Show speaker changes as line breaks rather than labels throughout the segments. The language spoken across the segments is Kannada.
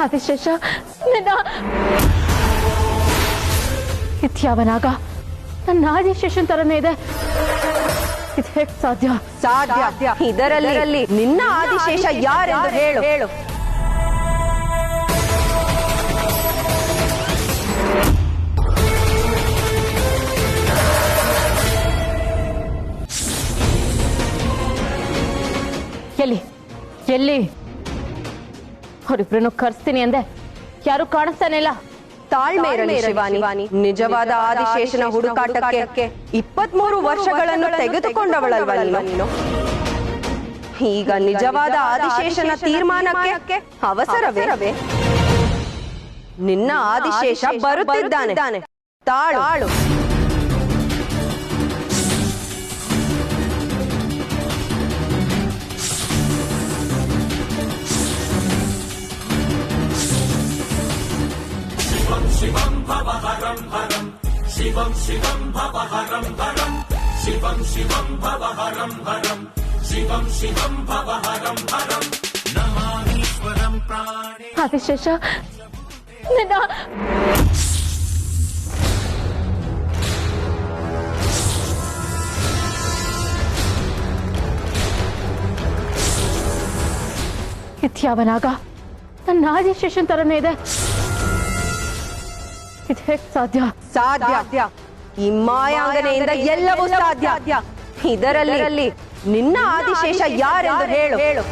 ಆದಿಶೇಷ ನಿನ್ನ ಇತ್ಯಾವನಾಗ ನನ್ನ ಆದಿಶೇಷನ್ ತರನೇ ಇದೆ. ಇದು ಹೇಗೆ ಸಾಧ್ಯ?
ಸಾಧ್ಯ. ಇದರಲ್ಲಿ ನಿನ್ನ ಆದಿಶೇಷ ಯಾರೆಂದು ಹೇಳು.
ಎಲ್ಲಿ ಅವರಿಬ್ರನ್ನು ಕರ್ಸ್ತೀನಿ ಅಂದೆ, ಯಾರು ಕಾಣಿಸ್ತಾನೆ ಇಲ್ಲ.
ತಾಳ್ಮೆ ಇರಲಿ ಶಿವಾನಿ. ನಿಜವಾದ ಆದಿಶೇಷನ ಹುಡುಕಾಟಕ್ಕೆ 23 ವರ್ಷಗಳನ್ನು ತೆಗೆದುಕೊಂಡವಳಲ್ವ ನೀನು. ಈಗ ನಿಜವಾದ ಆದಿಶೇಷನ ತೀರ್ಮಾನಕ್ಕೆ ಅವಸರವೇ? ನಿನ್ನ ಆದಿಶೇಷ ಬರುತ್ತಿದ್ದಾನೆ. ತಾಳು.
शिवं भव हरं हरं शिवं शिवं भव हरं हरं शिवं शिवं भव हरं हरं शिवं शिवं भव हरं हरं नमामीश्वरं प्राणे
आदिशेष निನ್ನ ಇತ್ಯಾವನಾಗ ನನ್ನ ಆದಿಶೇಷನ್ ತರನೇ ಇದೆ. ಇದು ಹೇಗೆ ಸಾಧ್ಯ?
ಈ ಮಾಯಾಂಗನೆಯಿಂದ ಎಲ್ಲವೂ ಸಾಧ್ಯ. ಇದರಲ್ಲಿ ನಿನ್ನ ಆದಿಶೇಷ ಯಾರೆಂದು ಹೇಳು.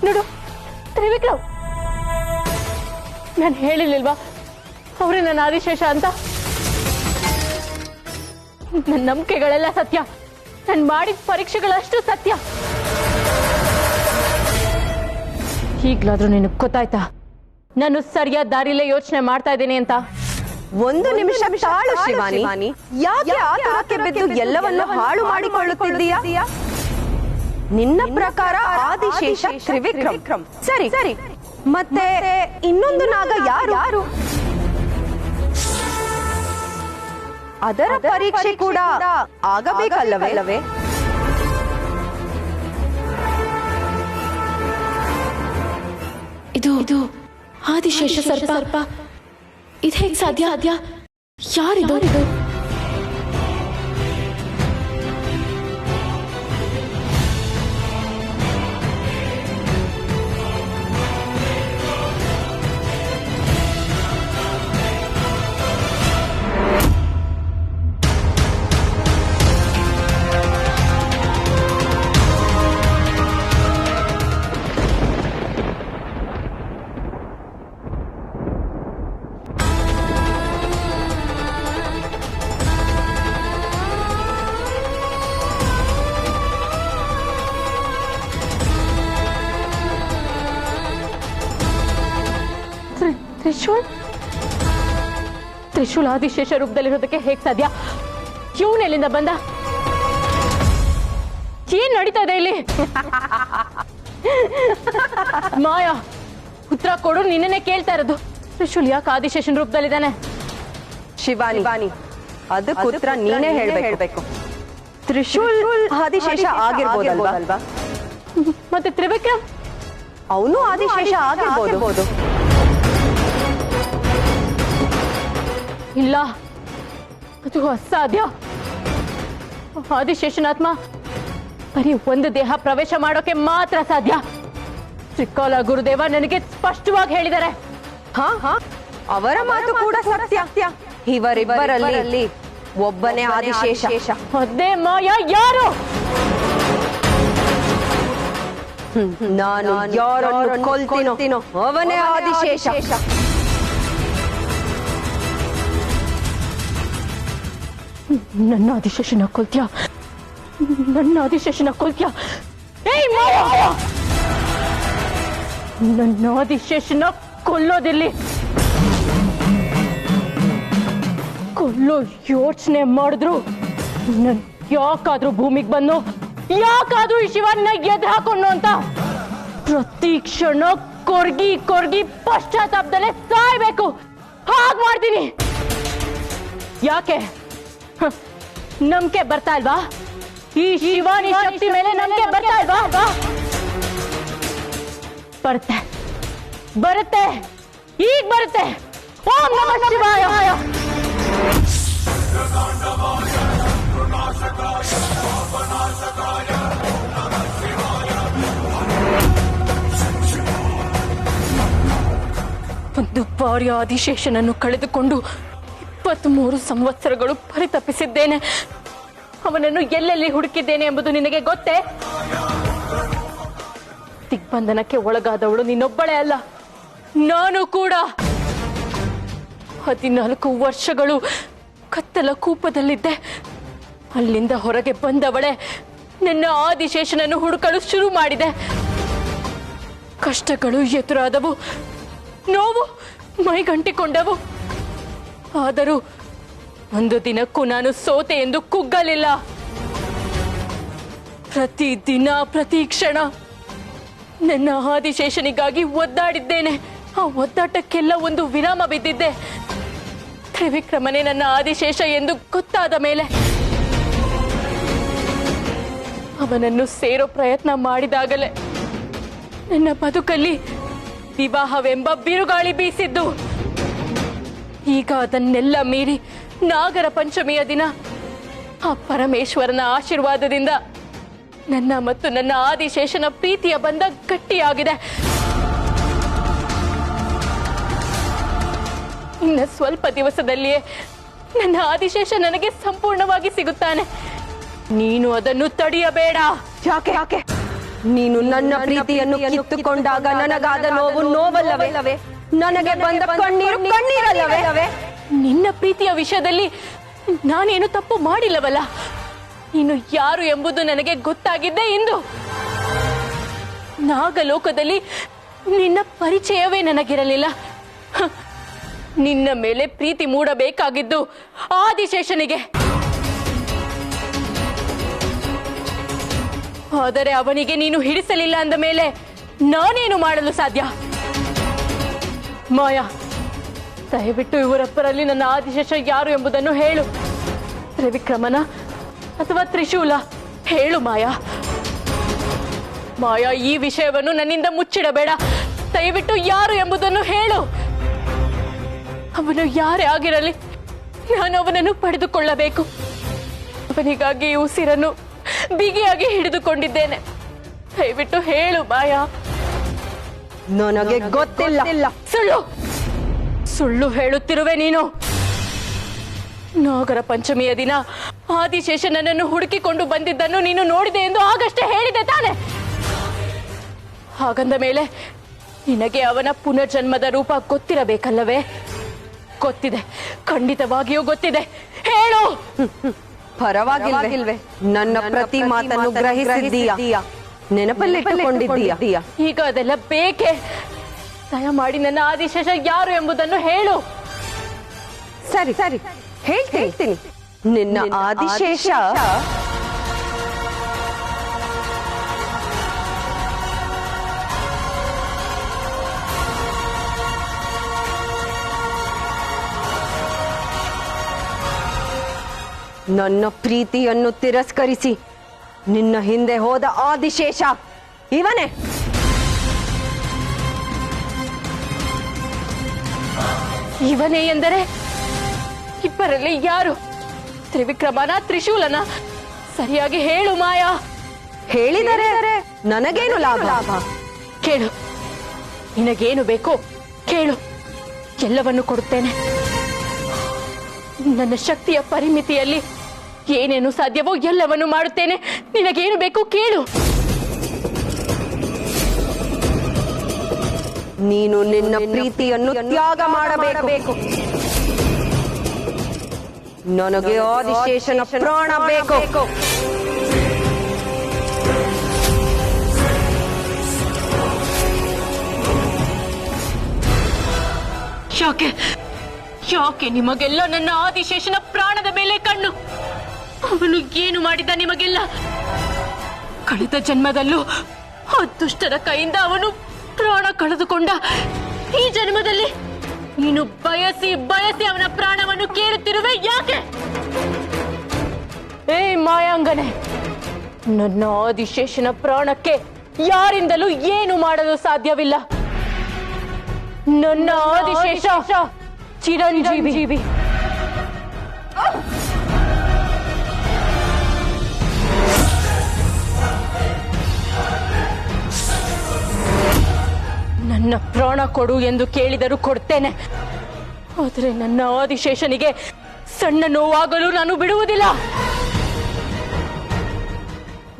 ನೋಡು ತ್ರಿವಿಕ್ರಮ್, ನಾನು ಹೇಳಿರ್ಲಿಲ್ವಾ ಅವರೇ ನನ್ನ ಆದಿಶೇಷ ಅಂತ? ನನ್ನ ನಂಬಿಕೆಗಳೆಲ್ಲ ಸತ್ಯ, ನಾನು ಮಾಡಿದ ಪರೀಕ್ಷೆಗಳಷ್ಟು ಸತ್ಯ. ಈಗ್ಲಾದ್ರೂ ನಿನಗೆ ಗೊತ್ತಾಯ್ತಾ ನಾನು ಸರಿಯಾದ ದಾರಿಲೇ ಯೋಚನೆ ಮಾಡ್ತಾ ಇದ್ದೀನಿ ಅಂತ?
ಒಂದು ನಿಮಿಷ ತಾಳು ಶಿವಾನಿ. ಯಾಕೆ ಆತುರಕ್ಕೆ ಬಿದ್ದು ಎಲ್ಲವನ್ನೂ ಹಾಳು ಮಾಡಿಕೊಳ್ಳುತ್ತಿದ್ದೀಯಾ? ನಿನ್ನ ಪ್ರಕಾರ ಆದಿಶೇಷ ತ್ರಿವಿಕ್ರಮ್ ಸರಿ. ಮತ್ತೆ ಇನ್ನೊಂದು ನಾಗ ಯಾರು? ಅದರ ಪರೀಕ್ಷೆ ಕೂಡ ಆಗಬೇಕಲ್ಲವೇ?
ಇದು ಆದಿಶೇಷ ಸರ್ಪ. ಇದು ಹೇಗೆ ಸಾಧ್ಯ? ಯಾರಿದು? ತ್ರಿಶೂಲ್ ಆದಿಶೇಷ ರೂಪದಲ್ಲಿರೋದಕ್ಕೆ ಹೇಗೆ ಸಾಧ್ಯ? ಇವನು ಎಲ್ಲಿಂದ ಬಂದ? ಏನ್ ನಡೀತಾ ಇದೆ ಇಲ್ಲಿ? ಮಾಯಾ, ಉತ್ತರ ಕೊಡು, ನಿನ್ನೆ ಕೇಳ್ತಾ ಇರೋದು. ತ್ರಿಶೂಲ್ ಯಾಕೆ ಆದಿಶೇಷನ್ ರೂಪದಲ್ಲಿದ್ದಾನೆ?
ಶಿವಾನಿ, ಅದಕ್ಕೆ ಉತ್ತರ ನೀನೇ ಹೇಳ್ಬೇಕು. ತ್ರಿಶೂಲ್ ಆದಿಶೇಷ ಆಗಿರ್ಬೋದಲ್ವಾ?
ಮತ್ತೆ ತ್ರಿವಿಕ್ರಮ್
ಅವನು ಆದಿಶೇಷ ಆಗಿರ್ಬೋದು.
ಇಲ್ಲ, ಅದು ಅಸಾಧ್ಯ. ಆದಿಶೇಷನಾತ್ಮ ಬರೀ ಒಂದು ದೇಹ ಪ್ರವೇಶ ಮಾಡೋಕೆ ಮಾತ್ರ ಸಾಧ್ಯ. ತ್ರಿಕಾಲ ಗುರುದೇವ ನನಗೆ ಸ್ಪಷ್ಟವಾಗಿ ಹೇಳಿದ್ದಾರೆ.
ಅವರ ಮಾತು ಕೂಡ ಸತ್ಯ. ಇವರಿಬ್ಬರಲ್ಲಿ ಒಬ್ಬನೇ ಆದಿಶೇಷ.
ಅದೇ ಮಾಯಾ ಯಾರು?
ನಾನು ಯಾರನ್ನು ಕೊಲ್ತೀನೋ ಅವನೇ ಆದಿಶೇಷ.
ನನ್ನ ಆದಿಶೇಷನ ಕೊಲ್ತ್ಯಾ? ನನ್ನ ಆದಿಶೇಷನ ಕೊಲ್ತ್ಯಾ? ಏಯ್ ಮಾಯಾ! ನನ್ನ ಆದಿಶೇಷನ ಕೊಲ್ಲೋದಿಲ್ಲಿ. ಕೊಲ್ಲೋ ಯೋಚನೆ ಮಾಡಿದ್ರು ನನ್ ಯಾಕಾದ್ರೂ ಭೂಮಿಗೆ ಬಂದು ಯಾಕಾದ್ರೂ ಈ ಶಿವನ್ನ ಎದ್ದು ಹಾಕೊಂಡು ಅಂತ ಪ್ರತಿ ಕ್ಷಣ ಕೊರ್ಗಿ ಕೊರ್ಗಿ ಪಶ್ಚಾತ್ತಾಪದಲ್ಲೇ ಸಾಯ್ಬೇಕು. ಹಾಗೆ ಮಾಡ್ತೀನಿ. ಯಾಕೆ ನಂಬಿಕೆ ಬರ್ತಾ ಇಲ್ವಾ? ಈ ಶಿವಾನಿ ಶಕ್ತಿ ಮೇಲೆ ನಂಬಿಕೆ ಬರ್ತಾ ಇಲ್ವಾ? ಬರುತ್ತೆ ಬರುತ್ತೆ, ಈಗ ಬರುತ್ತೆ. ಓಂ ನಮಃ ಶಿವಾಯ. ಒಂದು ಬಾರಿ ಆದಿಶೇಷನನ್ನು ಕಳೆದುಕೊಂಡು 23 ಸಂವತ್ಸರಗಳು ಪರಿತಪಿಸಿದ್ದೇನೆ. ಅವನನ್ನು ಎಲ್ಲೆಲ್ಲಿ ಹುಡುಕಿದ್ದೇನೆ ಎಂಬುದು ನಿನಗೆ ಗೊತ್ತೇ? ದಿಗ್ಬಂಧನಕ್ಕೆ ಒಳಗಾದವಳು ನಿನ್ನೊಬ್ಬಳೇ ಅಲ್ಲ, ನಾನು ಕೂಡ. 14 ವರ್ಷಗಳು ಕತ್ತಲ ಕೂಪದಲ್ಲಿದ್ದೆ. ಅಲ್ಲಿಂದ ಹೊರಗೆ ಬಂದವಳೆ ನನ್ನ ಆದಿಶೇಷನನ್ನು ಹುಡುಕಲು ಶುರು ಮಾಡಿದೆ. ಕಷ್ಟಗಳು ಎದುರಾದವು, ನೋವು ಮೈಗಂಟಿಕೊಂಡವು. ಆದರೂ ಒಂದು ದಿನಕ್ಕೂ ನಾನು ಸೋತೆ ಎಂದು ಕುಗ್ಗಲಿಲ್ಲ. ಪ್ರತಿ ದಿನ ಪ್ರತಿ ಕ್ಷಣ ನನ್ನ ಆದಿಶೇಷನಿಗಾಗಿ ಒದ್ದಾಡಿದ್ದೇನೆ. ಆ ಒದ್ದಾಟಕ್ಕೆಲ್ಲ ಒಂದು ವಿರಾಮ ಬಿದ್ದಿದ್ದೆ. ತ್ರಿವಿಕ್ರಮನೇ ನನ್ನ ಆದಿಶೇಷ ಎಂದು ಗೊತ್ತಾದ ಮೇಲೆ ಅವನನ್ನು ಸೇರೋ ಪ್ರಯತ್ನ ಮಾಡಿದಾಗಲೇ ನನ್ನ ಬದುಕಲ್ಲಿ ವಿವಾಹವೆಂಬ ಬಿರುಗಾಳಿ ಬೀಸಿದ್ದು. ಈಗ ಅದನ್ನೆಲ್ಲ ಮೀರಿ ನಾಗರ ಪಂಚಮಿಯ ದಿನ ಆ ಪರಮೇಶ್ವರನ ಆಶೀರ್ವಾದದಿಂದ ನನ್ನ ಮತ್ತು ನನ್ನ ಆದಿಶೇಷನ ಪ್ರೀತಿಯ ಬಂಧ ಗಟ್ಟಿಯಾಗಿದೆ. ಇನ್ನು ಸ್ವಲ್ಪ ದಿವಸದಲ್ಲಿಯೇ ನನ್ನ ಆದಿಶೇಷ ನನಗೆ ಸಂಪೂರ್ಣವಾಗಿ ಸಿಗುತ್ತಾನೆ. ನೀನು ಅದನ್ನು ತಡೆಯಬೇಡ.
ಯಾಕೆ ನೀನು ನನ್ನ ಪ್ರೀತಿಯನ್ನು ಕಿತ್ತುಕೊಂಡಾಗ ನನಗಾದ ನೋವು ನೋವಲ್ಲವೇ? ನನಗೆ ಬಂದ ಕಣ್ಣೀರು ಕಣ್ಣೀರಲ್ಲವೇ?
ನಿನ್ನ ಪ್ರೀತಿಯ ವಿಷಯದಲ್ಲಿ ನಾನೇನು ತಪ್ಪು ಮಾಡಿಲ್ಲವಲ್ಲ. ನೀನು ಯಾರು ಎಂಬುದು ನನಗೆ ಗೊತ್ತಾಗಿದ್ದೆ ಇಂದು. ನಾಗಲೋಕದಲ್ಲಿ ನಿನ್ನ ಪರಿಚಯವೇ ನನಗಿರಲಿಲ್ಲ. ನಿನ್ನ ಮೇಲೆ ಪ್ರೀತಿ ಮೂಡಬೇಕಾಗಿದ್ದು ಆದಿಶೇಷನಿಗೆ. ಆದರೆ ಅವನಿಗೆ ನೀನು ಹಿಡಿಸಲಿಲ್ಲ ಅಂದ ಮೇಲೆ ನಾನೇನು ಮಾಡಲು ಸಾಧ್ಯ? ಮಾಯಾ, ದಯವಿಟ್ಟು ಇವರಪ್ಪರಲ್ಲಿ ನನ್ನ ಆದಿಶೇಷ ಯಾರು ಎಂಬುದನ್ನು ಹೇಳು. ತ್ರಿವಿಕ್ರಮನ ಅಥವಾ ತ್ರಿಶೂಲ? ಹೇಳು ಮಾಯಾ. ಮಾಯಾ, ಈ ವಿಷಯವನ್ನು ನನ್ನಿಂದ ಮುಚ್ಚಿಡಬೇಡ. ದಯವಿಟ್ಟು ಯಾರು ಎಂಬುದನ್ನು ಹೇಳು. ಅವನು ಯಾರೇ ಆಗಿರಲಿ, ನಾನು ಅವನನ್ನು ಪಡೆದುಕೊಳ್ಳಬೇಕು. ಅವನಿಗಾಗಿ ಈ ಉಸಿರನ್ನು ಬಿಗಿಯಾಗಿ ಹಿಡಿದುಕೊಂಡಿದ್ದೇನೆ. ದಯವಿಟ್ಟು ಹೇಳು ಮಾಯಾ.
ನನಗೆ ಗೊತ್ತಿಲ್ಲ.
ಸುಳ್ಳು ಹೇಳುತ್ತಿರುವೆ ನೀನು. ನಾಗರ ಪಂಚಮಿಯ ದಿನ ಆದಿಶೇಷ ನನ್ನನ್ನು ಹುಡುಕಿಕೊಂಡು ಬಂದಿದ್ದನ್ನು ನೀನು ನೋಡಿದೆ ಎಂದು ಆಗಷ್ಟೇ ಹೇಳಿದೆ ತಾನೆ? ಹಾಗಂದ ಮೇಲೆ ನಿನಗೆ ಅವನ ಪುನರ್ಜನ್ಮದ ರೂಪ ಗೊತ್ತಿರಬೇಕಲ್ಲವೇ? ಗೊತ್ತಿದೆ, ಖಂಡಿತವಾಗಿಯೂ ಗೊತ್ತಿದೆ. ಹೇಳು.
ಪರವಾಗಿಲ್ವೇ? ನನ್ನ ಪ್ರತಿ ಮಾತನ್ನು ಗ್ರಹಿಸಿದ್ದೀಯಾ, ನೆನಪಲ್ಲಿಟ್ಟುಕೊಂಡಿದ್ದೀಯಾ?
ಈಗ ಅದೆಲ್ಲ ಬೇಕೆ? ದಯಮಾಡಿ ನನ್ನ ಆದಿಶೇಷ ಯಾರು ಎಂಬುದನ್ನು ಹೇಳು.
ಸರಿ ಹೇಳ್ತೀನಿ. ನಿನ್ನ ಆದಿಶೇಷ ನನ್ನ ಪ್ರೀತಿಯನ್ನು ತಿರಸ್ಕರಿಸಿ ನಿನ್ನ ಹಿಂದೆ ಹೋದ ಆದಿಶೇಷ ಇವನೇ.
ಇವನೇ ಎಂದರೆ ಇಬ್ಬರಲ್ಲಿ ಯಾರು? ತ್ರಿವಿಕ್ರಮನ, ತ್ರಿಶೂಲನ? ಸರಿಯಾಗಿ ಹೇಳು ಮಾಯಾ.
ಹೇಳಿದರೆ ನನಗೇನು ಲಾಭ?
ಕೇಳು, ನಿನಗೇನು ಬೇಕೋ ಕೇಳು, ಎಲ್ಲವನ್ನು ಕೊಡುತ್ತೇನೆ. ನನ್ನ ಶಕ್ತಿಯ ಪರಿಮಿತಿಯಲ್ಲಿ ಏನೇನು ಸಾಧ್ಯವೋ ಎಲ್ಲವನ್ನು ಮಾಡುತ್ತೇನೆ. ನಿನಗೇನು ಬೇಕು ಕೇಳು.
ನೀನು ನಿನ್ನ ಪ್ರೀತಿಯನ್ನು ತ್ಯಾಗ ಮಾಡಬೇಕು. ನನಗೆ ಆದಿಶೇಷನ ಪ್ರಾಣ ಬೇಕು.
ಯಾಕೆ ಯಾಕೆ ನಿಮಗೆಲ್ಲ ನನ್ನ ಆದಿಶೇಷನ ಪ್ರಾಣದ ಮೇಲೆ ಕಣ್ಣು? ಅವನು ಏನು ಮಾಡಿದ ನಿಮಗೆಲ್ಲ? ಕಳೆದ ಜನ್ಮದಲ್ಲೂ ಆ ದುಷ್ಟರ ಕೈಯಿಂದ ಅವನು ಪ್ರಾಣ ಕಳೆದುಕೊಂಡ. ಈ ಜನ್ಮದಲ್ಲಿ ನೀನು ಬಯಸಿ ಬಯಸಿ ಅವನ ಪ್ರಾಣವನ್ನು ಕೇಳುತ್ತಿರುವೆ ಯಾಕೆ? ಏ ಮಾಯಾಂಗನೆ, ನನ್ನ ಆದಿಶೇಷನ ಪ್ರಾಣಕ್ಕೆ ಯಾರಿಂದಲೂ ಏನು ಮಾಡಲು ಸಾಧ್ಯವಿಲ್ಲ. ನನ್ನ ಆದಿಶೇಷ ಚಿರಂಜೀವಿ. ನನ್ನ ಪ್ರಾಣ ಕೊಡು ಎಂದು ಕೇಳಿದರೂ ಕೊಡ್ತೇನೆ. ಆದರೆ ನನ್ನ ಆದಿಶೇಷನಿಗೆ ಸಣ್ಣ ನೋವಾಗಲು ನಾನು ಬಿಡುವುದಿಲ್ಲ.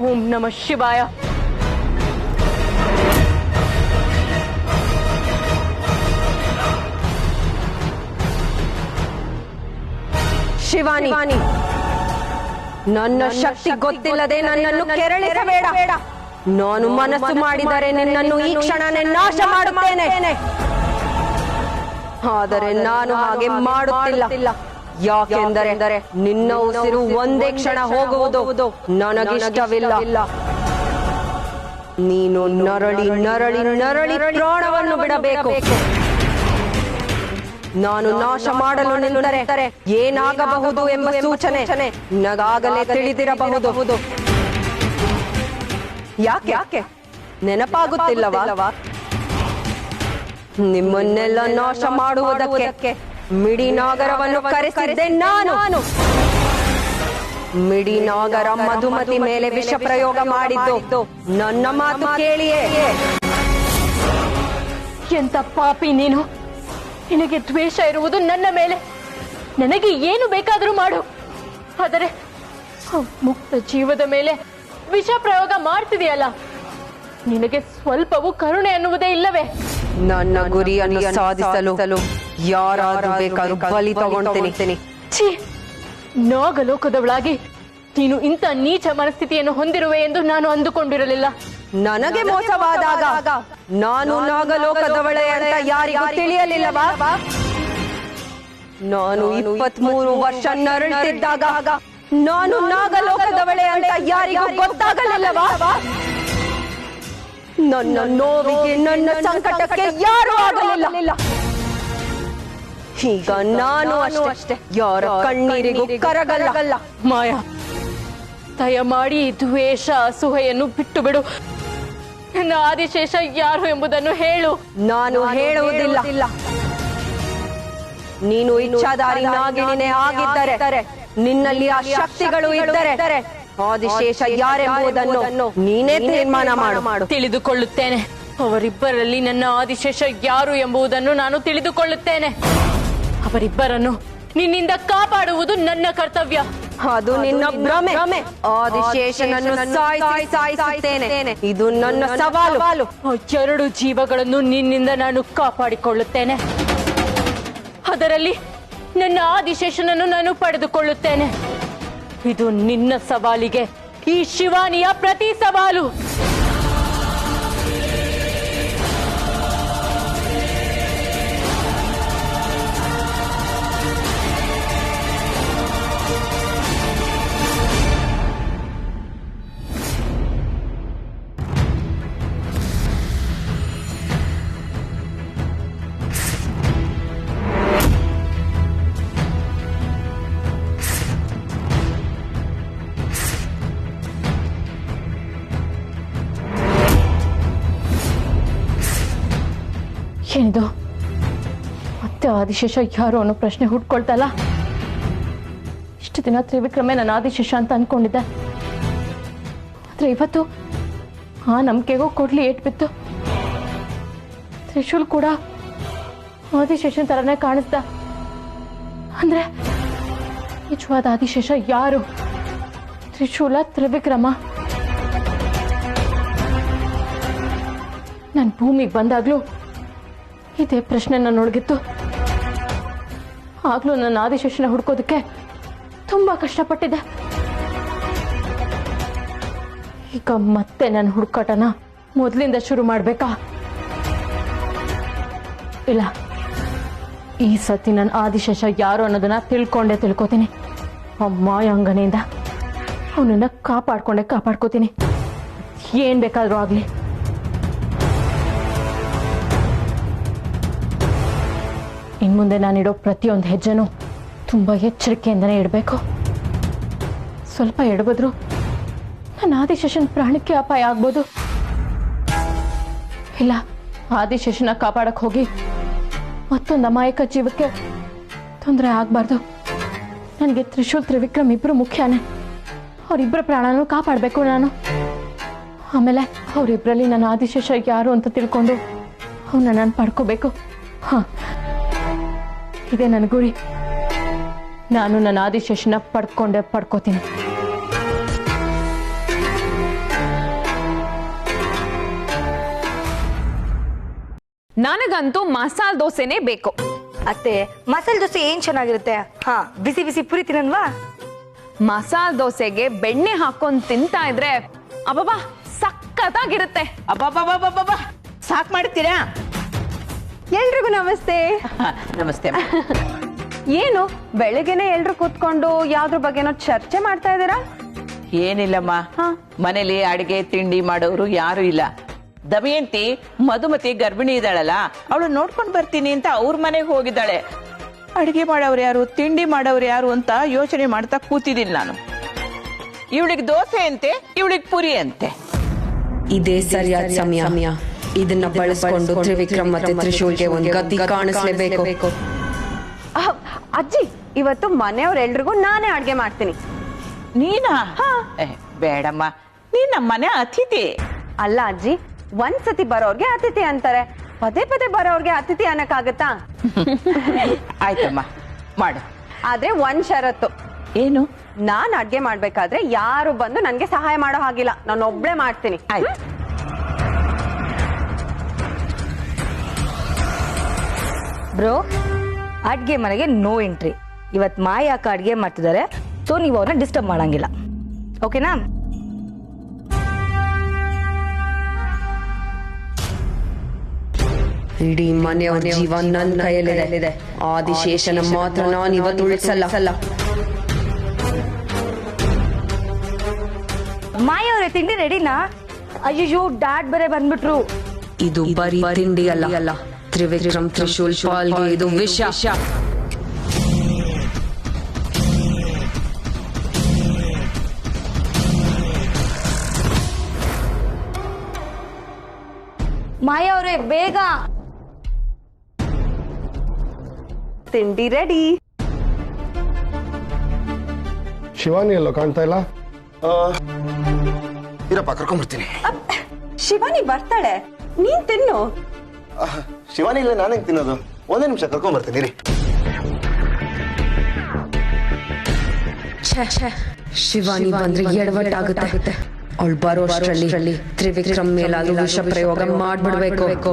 ಓಂ ನಮಃ ಶಿವಾಯ.
ಶಿವಾನಿ, ನನ್ನ ಶಕ್ತಿ ಗೊತ್ತಿಲ್ಲದೆ ನನ್ನನ್ನು ಕೆರಳಿಸಬೇಡ. ನಾನು ಮನಸ್ಸು ಮಾಡಿದರೆ ನಿನ್ನನ್ನು ಈ ಕ್ಷಣನೇ ನಾಶ ಮಾಡುತ್ತೇನೆ. ಆದರೆ ನಾನು ಹಾಗೆ ಮಾಡುತ್ತಿಲ್ಲ. ಯಾಕೆಂದರೆ ನಿನ್ನ ಉಸಿರು ಒಂದೇ ಕ್ಷಣ ಹೋಗುವುದು ನನಗಿಷ್ಟವಿಲ್ಲ. ನೀನು ನರಳಿ ನರಳಿ ನರಳಿ ಪ್ರಾಣವನ್ನು ಬಿಡಬೇಕು. ನಾನು ನಾಶ ಮಾಡಲು ನಿಂತರೆ ಏನಾಗಬಹುದು ಎಂಬ ಸೂಚನೆ ನನಗಾಗಲೇ ತಿಳಿದಿರಬಹುದು. ಯಾಕೆ ನೆನಪಾಗುತ್ತಿಲ್ಲವಾ? ನಿಮ್ಮನ್ನೆಲ್ಲ ನಾಶ ಮಾಡುವುದಕ್ಕೆ ಮಿಡಿನಾಗರವನ್ನು ಕರೆಸಿದ್ದೆ ನಾನು. ಮಿಡಿನಾಗರ ಮಧುಮತಿ ಮೇಲೆ ವಿಷ ಪ್ರಯೋಗ ಮಾಡಿದ್ದು ನನ್ನ ಮಾತು ಕೇಳಿಯೇ.
ಎಂತ ಪಾಪಿ ನೀನು! ನಿನಗೆ ದ್ವೇಷ ಇರುವುದು ನನ್ನ ಮೇಲೆ. ನನಗೆ ಏನು ಬೇಕಾದರೂ ಮಾಡು, ಆದರೆ ಆ ಮುಕ್ತ ಜೀವದ ಮೇಲೆ ವಿಷ ಪ್ರಯೋಗ ಮಾಡ್ತಿದೆಯಲ್ಲ, ನಿನಗೆ ಸ್ವಲ್ಪವೂ ಕರುಣೆ ಅನ್ನುವುದೇ ಇಲ್ಲವೇ?
ನನ್ನ ಗುರಿಯನ್ನು ಸಾಧಿಸಲು ಯಾರಾದರೂ ಬೇಕಾದ್ರೂ ಬಲಿ ತಗೊಳ್ತೀನಿ.
ಛೀ, ನಾಗಲೋಕದವಳಾಗಿ ನೀನು ಇಂಥ ನೀಚ ಮನಸ್ಥಿತಿಯನ್ನು ಹೊಂದಿರುವೆ ಎಂದು ನಾನು ಅಂದುಕೊಂಡಿರಲಿಲ್ಲ.
ನನಗೆ ಮೋಸವಾದಾಗ ನಾನು ನಾಗಲೋಕದವಳೆ ಅಂತ ಯಾರಿಗೂ ತಿಳಿಯಲಿಲ್ಲವಾ? ನಾನು 23 ವರ್ಷ ನರಳುತ್ತಿದ್ದಾಗ ನಾನು ನಾಗಲೋಕದವಳೆ ಅಂತ ಯಾರಿಗೂ ಗೊತ್ತಾಗಲಿಲ್ಲವಾ? ನನ್ನ ನೋವಿಗೆ ನನ್ನ ಸಂಕಟಕ್ಕೆ ಯಾರೂ ಆಗಲಿಲ್ಲ. ಈಗ ನಾನು ಅಷ್ಟೇ ಯಾರ ಕಣ್ಣೀರಿಗೂ ಕರಗಲ್ಲ.
ಮಾಯಾ, ದಯಮಾಡಿ ಈ ದ್ವೇಷ ಅಸೂಹೆಯನ್ನು ಬಿಟ್ಟು ಬಿಡು. ನನ್ನ ಆದಿಶೇಷ ಯಾರು ಎಂಬುದನ್ನು ಹೇಳು.
ನಾನು ಹೇಳುವುದಿಲ್ಲ. ನೀನು ಇಚ್ಛಾಧಾರಿ ನಾಗಿಣಿನೇ ಆಗಿದ್ದರೆ, ನಿನ್ನಲ್ಲಿ ಆ ಶಕ್ತಿಗಳು ಇದ್ದರೆ ಆದಿಶೇಷ ಯಾರೆಂಬುದನ್ನು ನೀನೇ ತೀರ್ಮಾನ ಮಾಡು.
ತಿಳಿದುಕೊಳ್ಳುತ್ತೇನೆ. ಅವರಿಬ್ಬರಲ್ಲಿ ನನ್ನ ಆದಿಶೇಷ ಯಾರು ಎಂಬುದನ್ನು ನಾನು ತಿಳಿದುಕೊಳ್ಳುತ್ತೇನೆ. ಅವರಿಬ್ಬರನ್ನು ನಿನ್ನಿಂದ ಕಾಪಾಡುವುದು ನನ್ನ ಕರ್ತವ್ಯ.
ಅದು ನಿನ್ನ ಭ್ರಮೆ. ಆದಿಶೇಷನನ್ನು ಸಾಯಿಸುತ್ತೇನೆ. ಇದು ನನ್ನ ಸವಾಲು.
ಆ 2 ಜೀವಗಳನ್ನು ನಿನ್ನಿಂದ ನಾನು ಕಾಪಾಡಿಕೊಳ್ಳುತ್ತೇನೆ. ಅದರಲ್ಲಿ ನನ್ನ ಆದಿಶೇಷನನ್ನು ನಾನು ಪಡೆದುಕೊಳ್ಳುತ್ತೇನೆ. ಇದು ನಿನ್ನ ಸವಾಲಿಗೆ ಈ ಶಿವಾನಿಯ ಪ್ರತಿ ಸವಾಲು. ಏನಿದು? ಮತ್ತೆ ಆದಿಶೇಷ ಯಾರು ಅನ್ನೋ ಪ್ರಶ್ನೆ ಹುಟ್ಕೊಳ್ತಲ್ಲ. ಇಷ್ಟು ದಿನ ತ್ರಿವಿಕ್ರಮೇ ನನ್ನ ಆದಿಶೇಷ ಅಂತ ಅನ್ಕೊಂಡಿದ್ದೆ. ಆದ್ರೆ ಇವತ್ತು ಆ ನಂಬಿಕೆಗೂ ಕೊಡ್ಲಿ ಏಟ್ಬಿತ್ತು. ತ್ರಿಶೂಲ್ ಕೂಡ ಆದಿಶೇಷನ ತರನೇ ಕಾಣಿಸ್ದ. ಅಂದ್ರೆ ನಿಜವಾದ ಆದಿಶೇಷ ಯಾರು? ತ್ರಿಶೂಲ, ತ್ರಿವಿಕ್ರಮ? ನಾನು ಭೂಮಿಗೆ ಬಂದಾಗ್ಲೂ ಇದೇ ಪ್ರಶ್ನೆ ನನ್ನೊಳಗಿತ್ತು. ಆಗ್ಲೂ ನನ್ನ ಆದಿಶೇಷನ ಹುಡ್ಕೋದಕ್ಕೆ ತುಂಬಾ ಕಷ್ಟಪಟ್ಟಿದ್ದೆ. ಈಗ ಮತ್ತೆ ನನ್ನ ಹುಡುಕಾಟನ ಮೊದಲಿಂದ ಶುರು ಮಾಡ್ಬೇಕಾ? ಇಲ್ಲ, ಈ ಸತಿ ನನ್ನ ಆದಿಶೇಷ ಯಾರು ಅನ್ನೋದನ್ನ ತಿಳ್ಕೋತೀನಿ. ಅಮ್ಮ ಅಂಗನೆಯಿಂದ ಅವನನ್ನ ಕಾಪಾಡ್ಕೋತೀನಿ. ಏನ್ ಬೇಕಾದ್ರೂ ಆಗ್ಲಿ. ಇನ್ಮುಂದೆ ನಾನಿಡೋ ಪ್ರತಿಯೊಂದು ಹೆಜ್ಜೆನೂ ತುಂಬಾ ಎಚ್ಚರಿಕೆಯಿಂದನೇ ಇಡಬೇಕು. ಸ್ವಲ್ಪ ಎಡಬದ್ರು ನನ್ನ ಆದಿಶೇಷನ್ ಪ್ರಾಣಕ್ಕೆ ಅಪಾಯ ಆಗ್ಬೋದು. ಇಲ್ಲ, ಆದಿಶೇಷನ ಕಾಪಾಡಕ್ ಹೋಗಿ ಮತ್ತೊಂದು ಅಮಾಯಕ ಜೀವಕ್ಕೆ ತೊಂದರೆ ಆಗ್ಬಾರ್ದು. ನನಗೆ ತ್ರಿಶೂಲ್ ತ್ರಿವಿಕ್ರಮ್ ಇಬ್ರು ಮುಖ್ಯನೇ. ಅವರಿಬ್ಬರ ಪ್ರಾಣನೂ ಕಾಪಾಡಬೇಕು ನಾನು. ಆಮೇಲೆ ಅವರಿಬ್ಬರಲ್ಲಿ ನನ್ನ ಆದಿಶೇಷ ಯಾರು ಅಂತ ತಿಳ್ಕೊಂಡು ಅವನ್ನ ನಾನು ಪಡ್ಕೋಬೇಕು. ಹಾ, ಇದೇ ನನ್ನ ಗುರಿ. ನಾನು ನನ್ನ ಆದಿಶೇಷನ ಪಡ್ಕೋತೀನಿ.
ನನಗಂತೂ ಮಸಾಲೆ ದೋಸೆನೇ ಬೇಕು.
ಅತ್ತೆ, ಮಸಾಲೆ ದೋಸೆ ಏನ್ ಚೆನ್ನಾಗಿರುತ್ತೆ. ಹಾ, ಬಿಸಿ ಬಿಸಿ ಪುರಿ ತಿನ್ನಲ್ವಾ?
ಮಸಾಲೆ ದೋಸೆಗೆ ಬೆಣ್ಣೆ ಹಾಕೊಂಡ್ ತಿಂತಾ ಇದ್ರೆ ಅಬ್ಬಬ್ಬಾ ಸಖತ್ತಾಗಿರುತ್ತೆ.
ಅಬ್ಬಬ್ಬಬ್ಬಬ್ಬಬ್ಬ ಸಾಕ್ ಮಾಡ್ತೀರಾ?
ಎಲ್ರಿಗೂ ನಮಸ್ತೆ.
ನಮಸ್ತೆ.
ಏನು ಬೆಳಗ್ಗೆನೆ ಎಲ್ರು ಕೂತ್ಕೊಂಡು ಯಾವ್ದ್ರ ಬಗ್ಗೆನೋ ಚರ್ಚೆ ಮಾಡ್ತಾ ಇದ್ದೀರಾ?
ಏನಿಲ್ಲಮ್ಮ, ಮನೇಲಿ ಅಡಿಗೆ ತಿಂಡಿ ಮಾಡೋರು ಯಾರು ಇಲ್ಲ. ದಮಯಂತಿ ಮಧುಮತಿ ಗರ್ಭಿಣಿ ಇದ್ದಾಳಲ್ಲ, ಅವಳು ನೋಡ್ಕೊಂಡ್ ಬರ್ತೀನಿ ಅಂತ ಅವ್ರ ಮನೆಗೆ ಹೋಗಿದ್ದಾಳೆ. ಅಡಿಗೆ ಮಾಡೋರು ಯಾರು, ತಿಂಡಿ ಮಾಡೋರು ಯಾರು ಅಂತ ಯೋಚನೆ ಮಾಡ್ತಾ ಕೂತಿದ್ದೀನಿ ನಾನು. ಇವಳಿಗೆ ದೋಸೆ ಅಂತೆ, ಇವಳಿಗೆ ಪುರಿ ಅಂತೆ.
ಇದೇ ಸರಿಯಾದ ಸಮಯ. ಇದನ್ನ ಬಳಸ್ಕೊಂಡು ತ್ರಿವಿಕ್ರಮ್ ಮತ್ತೆ ತ್ರಿಶೂಲ್ಗೆ ಒಂದು ಗತಿ ಕಾಣಿಸ್ಲೇಬೇಕು. ಅಜ್ಜಿ, ಇವತ್ತು ಮನೆಯವ್ರೆಲ್ರಿಗೂ ನಾನೇ ಅಡ್ಗೆ ಮಾಡ್ತೀನಿ.
ನೀನಾ? ಬೇಡಮ್ಮ, ನೀನ್ ನಮ್ಮ ಮನೆ ಅತಿಥಿ.
ಅಲ್ಲ ಅಜ್ಜಿ, ಒಂದ್ಸತಿ ಬರೋರ್ಗೆ ಅತಿಥಿ ಅಂತಾರೆ, ಪದೇ ಪದೇ ಬರೋರ್ಗೆ ಅತಿಥಿ ಅನ್ನಕ್ಕಾಗತ್ತಾ?
ಆಯ್ತಮ್ಮ, ಮಾಡು.
ಆದ್ರೆ ಒಂದ್ ಷರತ್ತು.
ಏನು?
ನಾನ್ ಅಡ್ಗೆ ಮಾಡ್ಬೇಕಾದ್ರೆ ಯಾರು ಬಂದು ನನ್ಗೆ ಸಹಾಯ ಮಾಡೋ ಹಾಗಿಲ್ಲ. ನಾನು ಒಬ್ಳೆ ಮಾಡ್ತೀನಿ.
ಆಯ್ತು.
ಬ್ರೋ, ಅಡ್ಗೆ ಮನೆಗೆ ನೋ ಎಂಟ್ರಿ. ಇವತ್ ಮಾಯ ಅಕ್ಕ ಅಡ್ಗೆ ಮಾಡ್ತಿದ್ದಾರೆ, ಸೊ ನೀವು ಅವ್ರನ್ನ ಡಿಸ್ಟರ್ಬ್ ಮಾಡಂಗಿಲ್ಲ. ಓಕೆನಾ?
ಇಡೀ ಮನೆಯವ್ರ ಜೀವ ನನ್ನ ಕೈಯಲ್ಲಿದೆ. ಆದಿಶೇಷನ ಮಾತ್ರ ನಾನು ಇವತ್ತು ಉಳಿಸಲ್ಲ.
ಮಾಯ ಅವ್ರೆ, ತಿಂಡಿ ರೆಡಿನಾ? ಅಯ್ಯೋ, ಡ್ಯಾಡ್ ಬೇರೆ ಬಂದ್ಬಿಟ್ರು.
ಇದು ಬರೀ ತಿಂಡಿ ಅಲ್ಲ, ತ್ರಿವಿಕ್ರಮ್ ತ್ರಿಶೂಲ್ ಪಾಲ್ಗೆ ಇದು ವಿಷ.
ಮಾಯ ಅವ್ರೆ, ಬೇಗ
ತಿಂಡಿ ರೆಡಿ.
ಶಿವಾನಿ ಎಲ್ಲೋ ಕಾಣ್ತಾ ಇಲ್ಲ. ಇರಪ್ಪ, ಕರ್ಕೊಂಡ್ಬರ್ತೀನಿ.
ಶಿವಾನಿ ಬರ್ತಾಳೆ, ನೀನ್ ತಿನ್ನು.
ಶಿವಾನಿ ಇಲ್ಲ, ನಾನೇ ತಿನ್ನೋದು. ಒಂದೇ ನಿಮಿಷ ಕರ್ಕೊಂಡ್ಬರ್ತೀನಿ ರೀ.
ಶಿವಾನಿ ಬಂದ್ರೆ ಎಡವಟ್ಟಾಗುತ್ತೆ. ಅವಳು ಬರೋ ಅಷ್ಟರಲ್ಲಿ ತ್ರಿವಿಕ್ರಮ್ ಮೇಲಾದ್ರೂ ವಿಷ ಪ್ರಯೋಗ ಮಾಡ್ಬಿಡ್ಬೇಕು.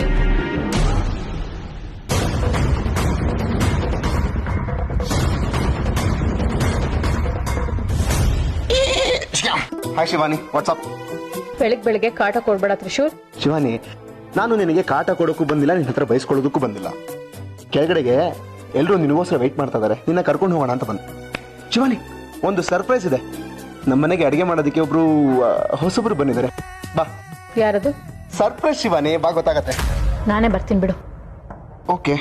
Hi Shivani, WhatsApp.
ಬೆಳಿಗ್ಗೆ ಕಾಟ ಕೊಡ್ಬೇಡ ತ್ರಿಶೂಲ್.
ಶಿವಾನಿ, ನಾನು ನಿನಗೆ ಕಾಟ ಕೊಡೋಕ್ಕೂ ಬಂದಿಲ್ಲ, ನಿನ್ನ ಹತ್ರ ಬಯಸ್ಕೊಳ್ಳೋದಕ್ಕೂ ಬಂದಿಲ್ಲ. ಕೆಳಗಡೆಗೆ ಎಲ್ಲರೂ ನಿನಗೋಸ್ಕರ ವೆಯ್ಟ್ ಮಾಡ್ತಾ ಇದಾರೆ, ನಿನ್ನ ಕರ್ಕೊಂಡು ಹೋಗೋಣ ಅಂತ ಬಂದೆ. ಶಿವಾನಿ, ಒಂದು ಸರ್ಪ್ರೈಸ್ ಇದೆ. ನಮ್ಮ ಮನೆಗೆ ಅಡಿಗೆ ಮಾಡೋದಕ್ಕೆ ಒಬ್ರು ಹೊಸಬ್ರು ಬಂದಿದ್ದಾರೆ. ಬಾ.
ಯಾರದು?
ಸರ್ಪ್ರೈಸ್ ಶಿವಾನಿ, ಬಾ, ಗೊತ್ತಾಗತ್ತೆ.
ನಾನೇ ಬರ್ತೀನಿ ಬಿಡು.
ಓಕೆ.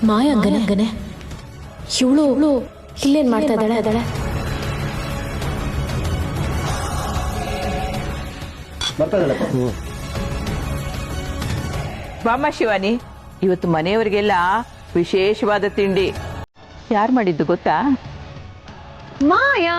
ಮಾಯಂಗನೆ ಇವಳು ಇಲ್ಲೇನ್ ಮಾಡ್ತಾ ಇದ್ದಾಳೆ?
ಬಾಮ್ಮ ಶಿವಾನಿ, ಇವತ್ತು ಮನೆಯವರಿಗೆಲ್ಲ ವಿಶೇಷವಾದ ತಿಂಡಿ. ಯಾರು ಮಾಡಿದ್ದು ಗೊತ್ತಾ?
ಮಾಯಾ